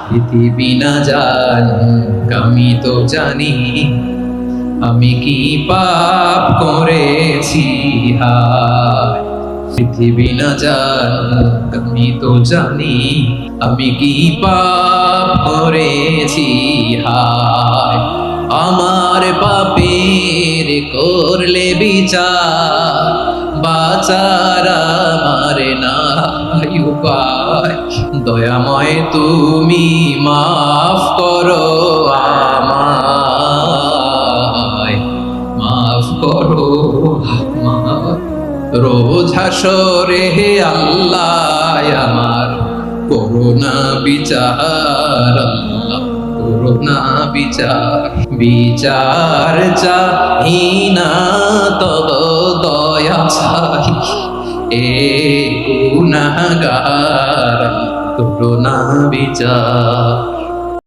পৃথিবী না জানুক আমি তো জানি আমি কি পাপ করেছি হায়। পৃথিবী না জানুক আমি তো জানি আমি কি পাপ করেছি হায়। আমার পাপের করলে বিচার বাঁচার আমার নাই উপায়। দয়াময় তুমি মাফ করো আমায়, মাফ করো আমায়। রোজ হাসরে হে আল্লাহ আমার করুণা বিচার, আল্লাহ করুণা বিচার। বিচার চাহি না তব দয়া চাই, এ গুনাহগার করুণা বিচার।